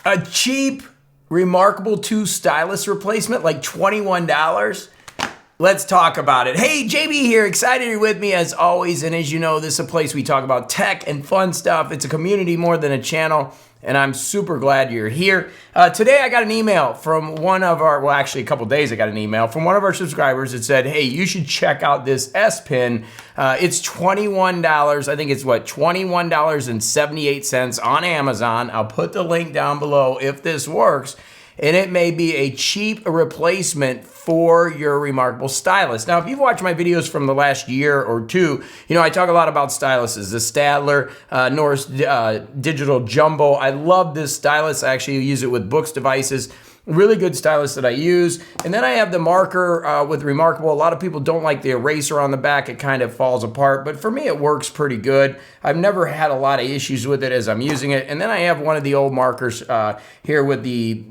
A cheap reMarkable 2 stylus replacement, like $21. Let's talk about it. Hey, JB here, excited you're with me as always. And as you know, this is a place we talk about tech and fun stuff. It's a community more than a channel, and I'm super glad you're here. Today I got an email from one of our, well actually a couple days I got an email from one of our subscribers that said, hey, you should check out this S Pen. It's $21. I think it's what, $21.78 on Amazon. I'll put the link down below if this works. And it may be a cheap replacement for your reMarkable stylus. Now, if you've watched my videos from the last year or two, you know, I talk a lot about styluses. The Stadler, Norris Digital Jumbo. I love this stylus. I actually use it with books devices. Really good stylus that I use. And then I have the marker with reMarkable. A lot of people don't like the eraser on the back. It kind of falls apart. But for me, it works pretty good. I've never had a lot of issues with it as I'm using it. And then I have one of the old markers here with the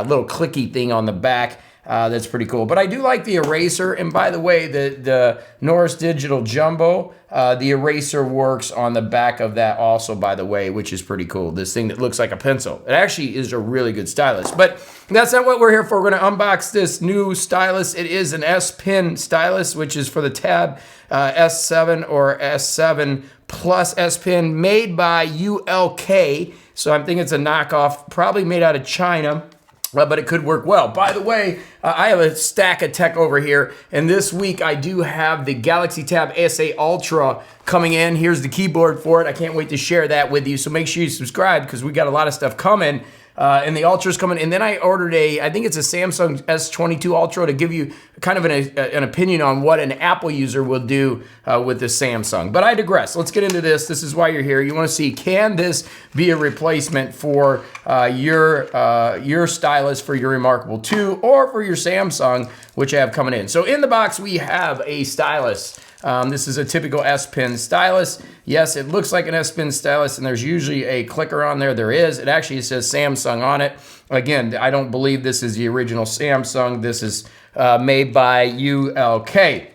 little clicky thing on the back. That's pretty cool. But I do like the eraser. And by the way, the Norris Digital Jumbo, the eraser works on the back of that also, by the way, which is pretty cool. This thing that looks like a pencil. It actually is a really good stylus. But that's not what we're here for. We're going to unbox this new stylus. It is an S Pen Stylus, which is for the Tab S7 or S7 Plus S Pen, made by ULK. So I'm thinking it's a knockoff, probably made out of China. But it could work well. By the way, I have a stack of tech over here, and this week I do have the Galaxy Tab SA Ultra coming in. Here's the keyboard for it. I can't wait to share that with you, so make sure you subscribe because we got a lot of stuff coming. And the Ultra's coming. And then I ordered I think it's a Samsung S22 Ultra to give you kind of an opinion on what an Apple user will do with the Samsung. But I digress. Let's get into this. This is why you're here. You want to see, can this be a replacement for your stylus for your reMarkable 2 or for your Samsung, which I have coming in. So in the box, we have a stylus. This is a typical S Pen Stylus. Yes, it looks like an S Pen Stylus, and there's usually a clicker on there. There is. It actually says Samsung on it. Again, I don't believe this is the original Samsung. This is made by ULK.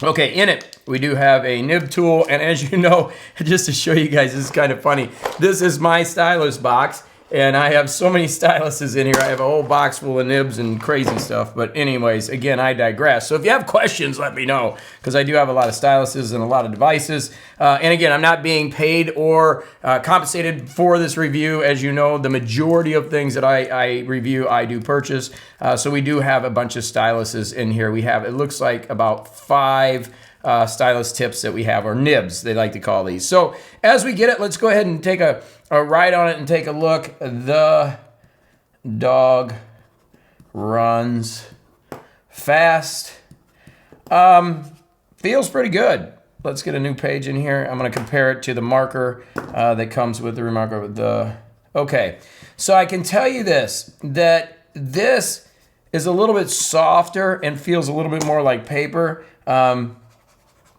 Okay, in it, we do have a nib tool, and as you know, just to show you guys, this is kind of funny. This is my stylus box. And I have so many styluses in here. I have a whole box full of nibs and crazy stuff. But anyways, again, I digress. So if you have questions, let me know, because I do have a lot of styluses and a lot of devices. And again, I'm not being paid or compensated for this review. As you know, the majority of things that I review, I do purchase. So we do have a bunch of styluses in here. We have, it looks like about 5 stylus tips that we have, or nibs, they like to call these. So as we get it, let's go ahead and take a ride on it and take a look. The dog runs fast. Feels pretty good. Let's get a new page in here. I'm going to compare it to the marker that comes with the reMarkable. Okay, so I can tell you this, that this is a little bit softer and feels a little bit more like paper.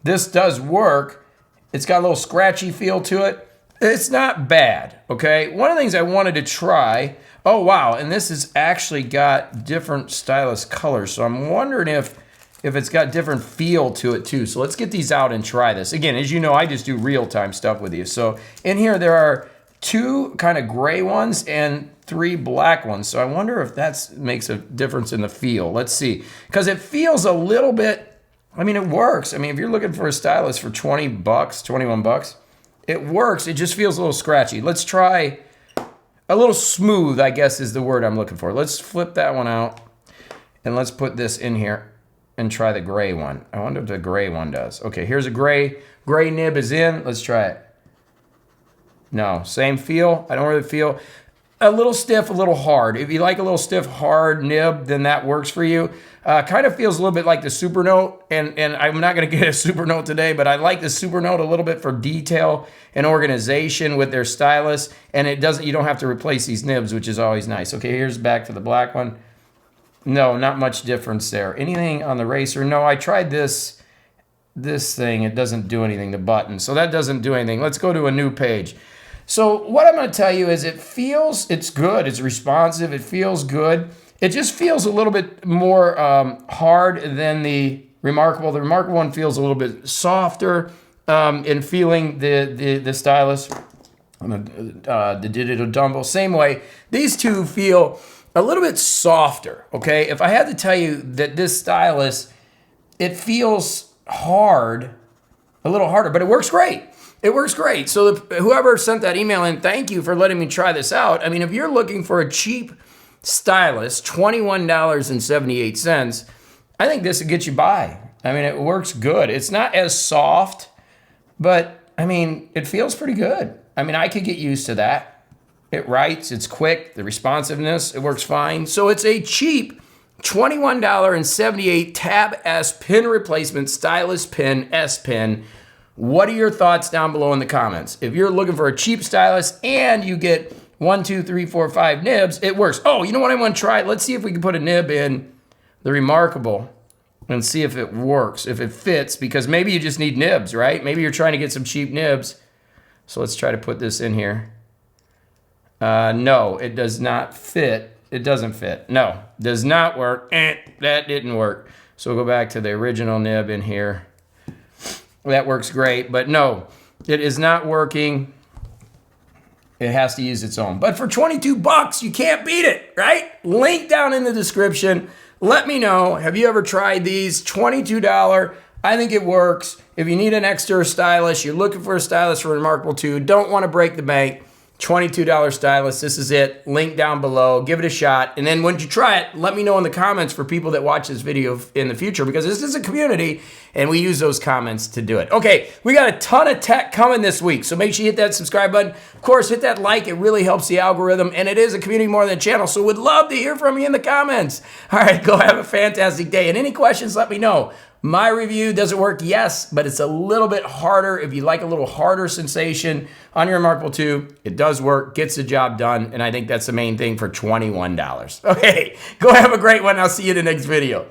This does work. It's got a little scratchy feel to it. It's not bad, okay? One of the things I wanted to try, oh wow, and this has actually got different stylus colors, so I'm wondering if it's got different feel to it too. So let's get these out and try this. Again, as you know, I just do real-time stuff with you. So in here there are 2 kind of gray ones and 3 black ones. So I wonder if that makes a difference in the feel. Let's see, because it feels a little bit, I mean, it works. I mean, if you're looking for a stylus for 20 bucks, 21 bucks, it works. It just feels a little scratchy. Let's try a little smooth, I guess is the word I'm looking for. Let's flip that one out and let's put this in here and try the gray one. I wonder if the gray one does. Okay, here's a gray nib is in. Let's try it. No, same feel. I don't really feel. A little stiff, a little hard. If you like a little stiff, hard nib, then that works for you. Kind of feels a little bit like the Super Note, and I'm not going to get a Super Note today, but I like the Super Note a little bit for detail and organization with their stylus, and you don't have to replace these nibs, which is always nice. Okay, here's back to the black one. No, not much difference there. Anything on the eraser? No, I tried this thing. It doesn't do anything, the button, so that doesn't do anything. Let's go to a new page. So what I'm going to tell you is it's good. It's responsive. It feels good. It just feels a little bit more hard than the reMarkable. The reMarkable one feels a little bit softer in feeling the stylus. on the digital dumbbell, same way. These two feel a little bit softer, okay? If I had to tell you that this stylus, it feels hard, a little harder, but it works great. It works great. So whoever sent that email in, thank you for letting me try this out. I mean, if you're looking for a cheap stylus, $21.78, I think this would get you by. I mean, it works good. It's not as soft, but I mean, it feels pretty good. I mean, I could get used to that. It writes, it's quick, the responsiveness, it works fine. So it's a cheap $21.78 Tab S Pen Replacement Stylus Pen S Pen. What are your thoughts down below in the comments? If you're looking for a cheap stylus and you get 1, 2, 3, 4, 5 nibs, it works. Oh, you know what I want to try? Let's see if we can put a nib in the reMarkable and see if it works, if it fits, because maybe you just need nibs, right? Maybe you're trying to get some cheap nibs. So let's try to put this in here. No, it does not fit. It doesn't fit. No, does not work. That didn't work. So we'll go back to the original nib in here. That works great, but no, it is not working. It has to use its own. But for 22 bucks, you can't beat it, right? Link down in the description. Let me know, have you ever tried these? $22, I think it works. If you need an extra stylus, you're looking for a stylus for reMarkable 2, don't want to break the bank, $22 stylus, this is it. Link down below, give it a shot. And then once you try it, let me know in the comments for people that watch this video in the future, because this is a community and we use those comments to do it. Okay, we got a ton of tech coming this week, so make sure you hit that subscribe button. Of course, hit that like, it really helps the algorithm, and it is a community more than a channel, so would love to hear from you in the comments. All right, go have a fantastic day. And any questions, let me know. My review, does it work? Yes, but it's a little bit harder. If you like a little harder sensation on your reMarkable 2, it does work, gets the job done, and I think that's the main thing for $21. Okay, go have a great one. I'll see you in the next video.